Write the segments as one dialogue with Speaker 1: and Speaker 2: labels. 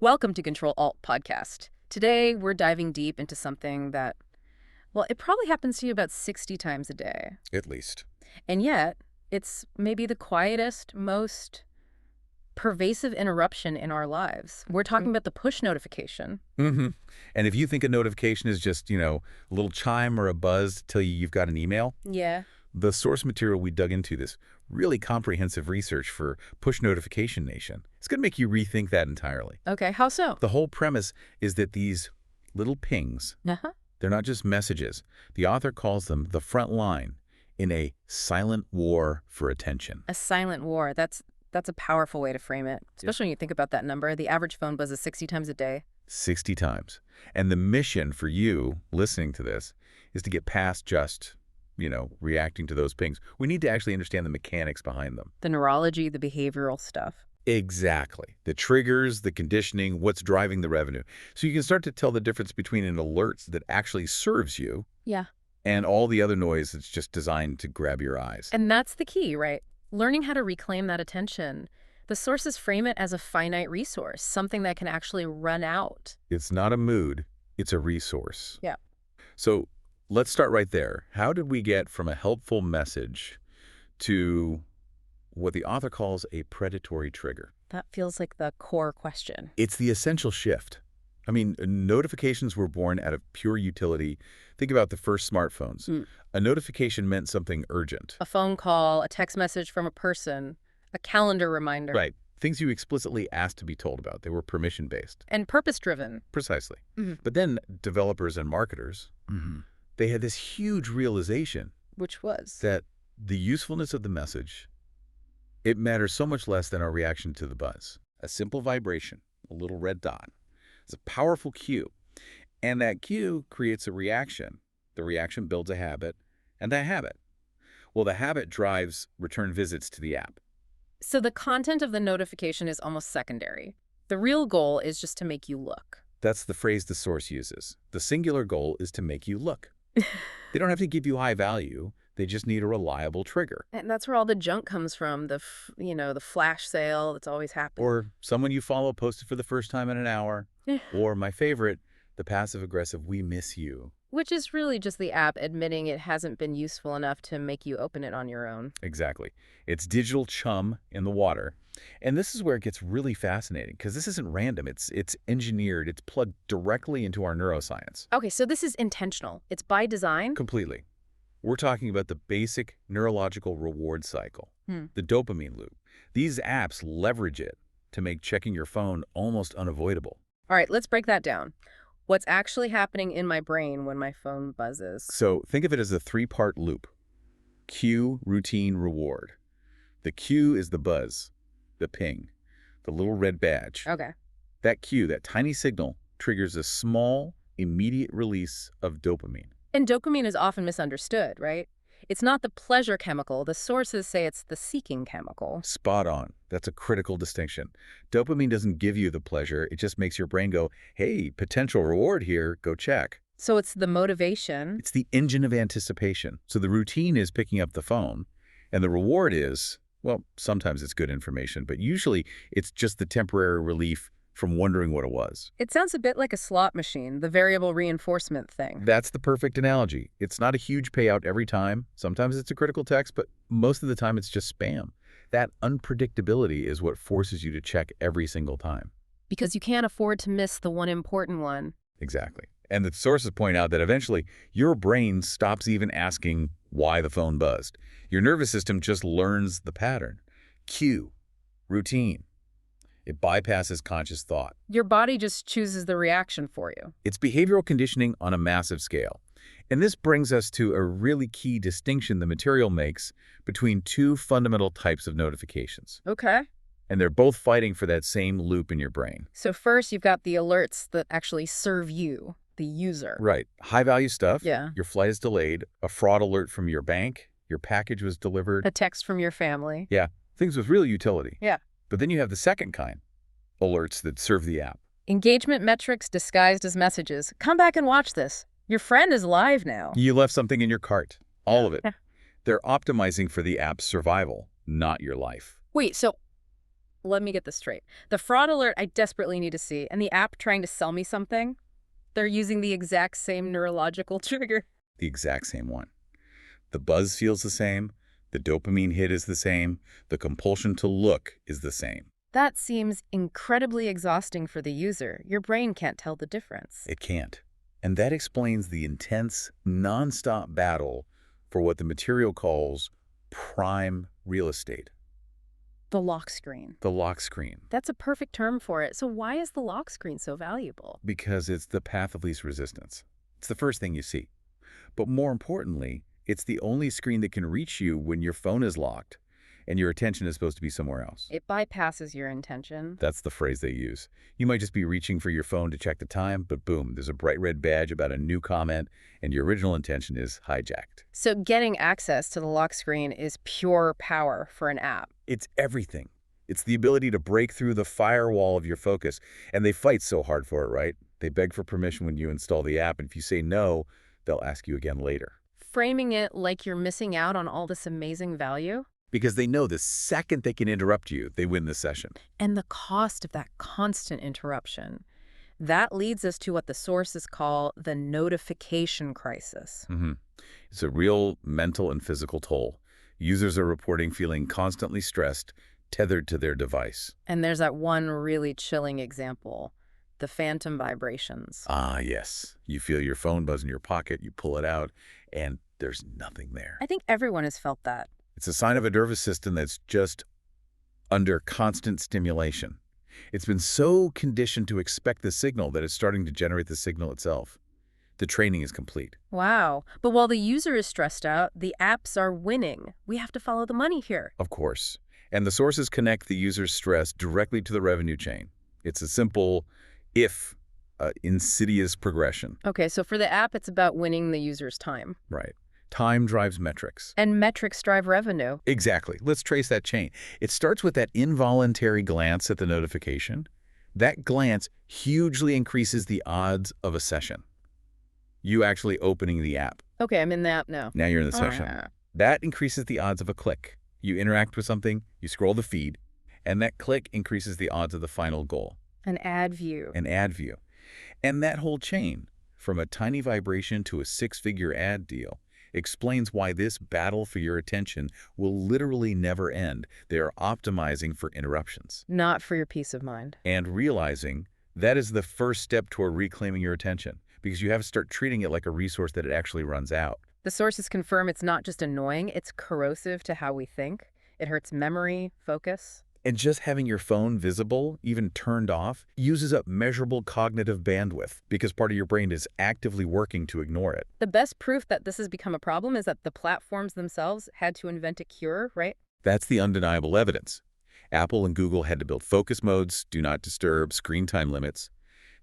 Speaker 1: Welcome to Control Alt Podcast. Today, we're diving deep into something that, well, it probably happens to you about 60 times a day.
Speaker 2: At least.
Speaker 1: And yet, it's maybe the quietest, most pervasive interruption in our lives. We're talking about the push notification.
Speaker 2: Mm-hmm. And if you think a notification is just, a little chime or a buzz to tell you you've got an email,
Speaker 1: Yeah.
Speaker 2: the source material we dug into this really comprehensive research for Push Notification Nation. It's going to make you rethink that entirely.
Speaker 1: Okay, how so?
Speaker 2: The whole premise is that these little pings,
Speaker 1: Uh-huh.
Speaker 2: they're not just messages. The author calls them the front line in a silent war for attention.
Speaker 1: A silent war. That's a powerful way to frame it, especially when you think about that number. The average phone buzzes 60 times a day.
Speaker 2: 60 times. And the mission for you listening to this is to get past just reacting to those pings. We need to actually understand the mechanics behind them.
Speaker 1: The neurology, the behavioral stuff.
Speaker 2: Exactly. The triggers, the conditioning, what's driving the revenue. So you can start to tell the difference between an alert that actually serves you
Speaker 1: Yeah.
Speaker 2: and all the other noise that's just designed to grab your eyes.
Speaker 1: And that's the key, right? Learning how to reclaim that attention. The sources frame it as a finite resource, something that can actually run out.
Speaker 2: It's not a mood, it's a resource.
Speaker 1: Yeah.
Speaker 2: So let's start right there. How did we get from a helpful message to what the author calls a predatory trigger?
Speaker 1: That feels like the core question.
Speaker 2: It's the essential shift. I mean, notifications were born out of pure utility. Think about the first smartphones. A notification meant something urgent.
Speaker 1: A phone call, a text message from a person, a calendar reminder.
Speaker 2: Right. Things you explicitly asked to be told about. They were permission-based.
Speaker 1: And purpose-driven.
Speaker 2: Precisely.
Speaker 1: Mhm.
Speaker 2: But then developers and marketers, they had this huge realization
Speaker 1: Which was?
Speaker 2: that the usefulness of the message, it matters so much less than our reaction to the buzz. A simple vibration, a little red dot. It's a powerful cue. And that cue creates a reaction. The reaction builds a habit, and that habit, well, the habit drives return visits to the app.
Speaker 1: So the content of the notification is almost secondary. The real goal is just to make you look.
Speaker 2: That's the phrase the source uses. The singular goal is to make you look. They don't have to give you high value. They just need a reliable trigger.
Speaker 1: And that's where all the junk comes from, the flash sale that's always happening.
Speaker 2: Or someone you follow posted for the first time in an hour. Or my favorite, the passive-aggressive, we miss you.
Speaker 1: Which is really just the app admitting it hasn't been useful enough to make you open it on your own.
Speaker 2: Exactly. It's digital chum in the water. And this is where it gets really fascinating, because this isn't random. It's engineered. It's plugged directly into our neuroscience.
Speaker 1: Okay, so this is intentional. It's by design?
Speaker 2: Completely. We're talking about the basic neurological reward cycle, the dopamine loop. These apps leverage it to make checking your phone almost unavoidable.
Speaker 1: All right, let's break that down. What's actually happening in my brain when my phone buzzes?
Speaker 2: So think of it as a three-part loop. Cue, routine, reward. The cue is the buzz, the ping, the little red badge.
Speaker 1: Okay.
Speaker 2: That cue, that tiny signal, triggers a small, immediate release of dopamine.
Speaker 1: And dopamine is often misunderstood, right? It's not the pleasure chemical. The sources say it's the seeking chemical.
Speaker 2: Spot on. That's a critical distinction. Dopamine doesn't give you the pleasure. It just makes your brain go, hey, potential reward here, go check.
Speaker 1: So it's the motivation.
Speaker 2: It's the engine of anticipation. So the routine is picking up the phone, and the reward is, well, sometimes it's good information, but usually it's just the temporary relief from wondering what it was.
Speaker 1: It sounds a bit like a slot machine, the variable reinforcement thing.
Speaker 2: That's the perfect analogy. It's not a huge payout every time. Sometimes it's a critical text, but most of the time it's just spam. That unpredictability is what forces you to check every single time.
Speaker 1: Because you can't afford to miss the one important one.
Speaker 2: Exactly. And the sources point out that eventually your brain stops even asking why the phone buzzed. Your nervous system just learns the pattern. Cue, routine. It bypasses conscious thought.
Speaker 1: Your body just chooses the reaction for you.
Speaker 2: It's behavioral conditioning on a massive scale. And this brings us to a really key distinction the material makes between two fundamental types of notifications.
Speaker 1: Okay.
Speaker 2: And they're both fighting for that same loop in your brain.
Speaker 1: So first you've got the alerts that actually serve you, the user.
Speaker 2: Right. High-value stuff.
Speaker 1: Yeah.
Speaker 2: Your flight is delayed. A fraud alert from your bank. Your package was delivered.
Speaker 1: A text from your family.
Speaker 2: Yeah. Things with real utility.
Speaker 1: Yeah.
Speaker 2: But then you have the second kind, alerts that serve the app.
Speaker 1: Engagement metrics disguised as messages. Come back and watch this. Your friend is live now.
Speaker 2: You left something in your cart. All of it.
Speaker 1: Yeah.
Speaker 2: They're optimizing for the app's survival, not your life.
Speaker 1: Wait, so let me get this straight. The fraud alert I desperately need to see, and the app trying to sell me something, they're using the exact same neurological trigger.
Speaker 2: The exact same one. The buzz feels the same, the dopamine hit is the same, the compulsion to look is the same.
Speaker 1: That seems incredibly exhausting for the user. Your brain can't tell the difference.
Speaker 2: It can't. And that explains the intense, nonstop battle for what the material calls prime real estate.
Speaker 1: The lock screen.
Speaker 2: The lock screen.
Speaker 1: That's a perfect term for it. So why is the lock screen so valuable?
Speaker 2: Because it's the path of least resistance. It's the first thing you see. But more importantly, it's the only screen that can reach you when your phone is locked and your attention is supposed to be somewhere else.
Speaker 1: It bypasses your intention.
Speaker 2: That's the phrase they use. You might just be reaching for your phone to check the time, but boom, there's a bright red badge about a new comment, and your original intention is hijacked.
Speaker 1: So getting access to the lock screen is pure power for an app.
Speaker 2: It's everything. It's the ability to break through the firewall of your focus, and they fight so hard for it, right? They beg for permission when you install the app, and if you say no, they'll ask you again later.
Speaker 1: Framing it like you're missing out on all this amazing value.
Speaker 2: Because they know the second they can interrupt you, they win the session.
Speaker 1: And the cost of that constant interruption. That leads us to what the sources call the notification crisis.
Speaker 2: It's a real mental and physical toll. Users are reporting feeling constantly stressed, tethered to their device.
Speaker 1: And there's that one really chilling example, the phantom vibrations.
Speaker 2: Ah, yes. You feel your phone buzz in your pocket, you pull it out, and there's nothing there.
Speaker 1: I think everyone has felt that.
Speaker 2: It's a sign of a nervous system that's just under constant stimulation. It's been so conditioned to expect the signal that it's starting to generate the signal itself. The training is complete.
Speaker 1: Wow. But while the user is stressed out, the apps are winning. We have to follow the money here.
Speaker 2: Of course. And the sources connect the user's stress directly to the revenue chain. It's a simple, if, insidious progression.
Speaker 1: Okay, so for the app, it's about winning the user's time.
Speaker 2: Right. Time drives metrics.
Speaker 1: And metrics drive revenue.
Speaker 2: Exactly. Let's trace that chain. It starts with that involuntary glance at the notification. That glance hugely increases the odds of a session. You actually opening the app.
Speaker 1: Okay, I'm in the app now.
Speaker 2: Now you're in the session. That increases the odds of a click. You interact with something, you scroll the feed, and that click increases the odds of the final goal.
Speaker 1: An ad view.
Speaker 2: An ad view. And that whole chain, from a tiny vibration to a six-figure ad deal, explains why this battle for your attention will literally never end. They are optimizing for interruptions.
Speaker 1: Not for your peace of mind.
Speaker 2: And realizing that is the first step toward reclaiming your attention, because you have to start treating it like a resource that it actually runs out.
Speaker 1: The sources confirm it's not just annoying, it's corrosive to how we think. It hurts memory, focus.
Speaker 2: And just having your phone visible, even turned off, uses up measurable cognitive bandwidth because part of your brain is actively working to ignore it.
Speaker 1: The best proof that this has become a problem is that the platforms themselves had to invent a cure, right?
Speaker 2: That's the undeniable evidence. Apple and Google had to build focus modes, do not disturb, screen time limits.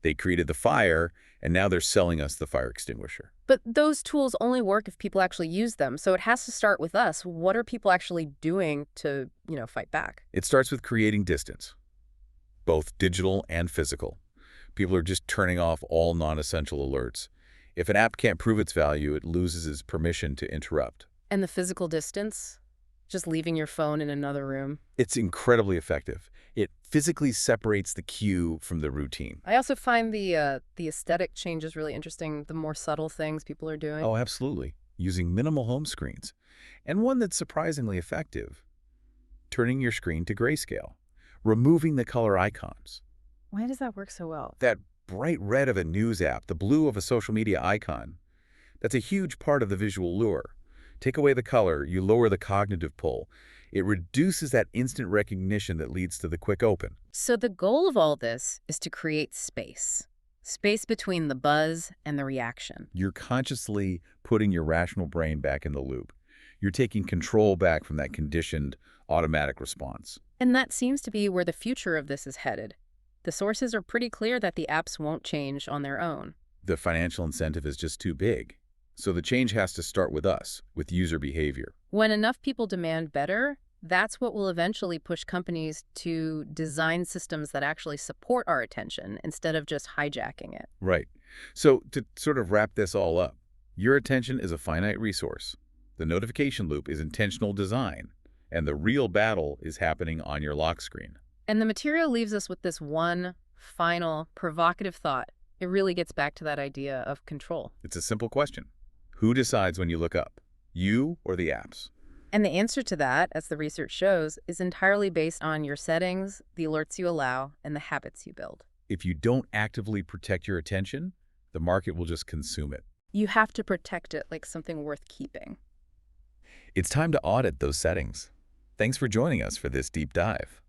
Speaker 2: They created the fire, and now they're selling us the fire extinguisher.
Speaker 1: But those tools only work if people actually use them, so it has to start with us. What are people actually doing to, fight back?
Speaker 2: It starts with creating distance, both digital and physical. People are just turning off all non-essential alerts. If an app can't prove its value, it loses its permission to interrupt.
Speaker 1: And the physical distance? Just leaving your phone in another room?
Speaker 2: It's incredibly effective. It physically separates the cue from the routine.
Speaker 1: I also find the aesthetic changes really interesting, the more subtle things people are doing.
Speaker 2: Oh, absolutely. Using minimal home screens. And one that's surprisingly effective. Turning your screen to grayscale. Removing the color icons.
Speaker 1: Why does that work so well?
Speaker 2: That bright red of a news app, the blue of a social media icon. That's a huge part of the visual lure. Take away the color, you lower the cognitive pull. It reduces that instant recognition that leads to the quick open.
Speaker 1: So the goal of all this is to create space. Space between the buzz and the reaction.
Speaker 2: You're consciously putting your rational brain back in the loop. You're taking control back from that conditioned automatic response.
Speaker 1: And that seems to be where the future of this is headed. The sources are pretty clear that the apps won't change on their own.
Speaker 2: The financial incentive is just too big. So the change has to start with us, with user behavior.
Speaker 1: When enough people demand better, that's what will eventually push companies to design systems that actually support our attention instead of just hijacking it.
Speaker 2: Right. So to sort of wrap this all up, your attention is a finite resource. The notification loop is intentional design, and the real battle is happening on your lock screen.
Speaker 1: And the material leaves us with this one final provocative thought. It really gets back to that idea of control.
Speaker 2: It's a simple question. Who decides when you look up? You or the apps?
Speaker 1: And the answer to that, as the research shows, is entirely based on your settings, the alerts you allow, and the habits you build.
Speaker 2: If you don't actively protect your attention, the market will just consume it.
Speaker 1: You have to protect it like something worth keeping.
Speaker 2: It's time to audit those settings. Thanks for joining us for this deep dive.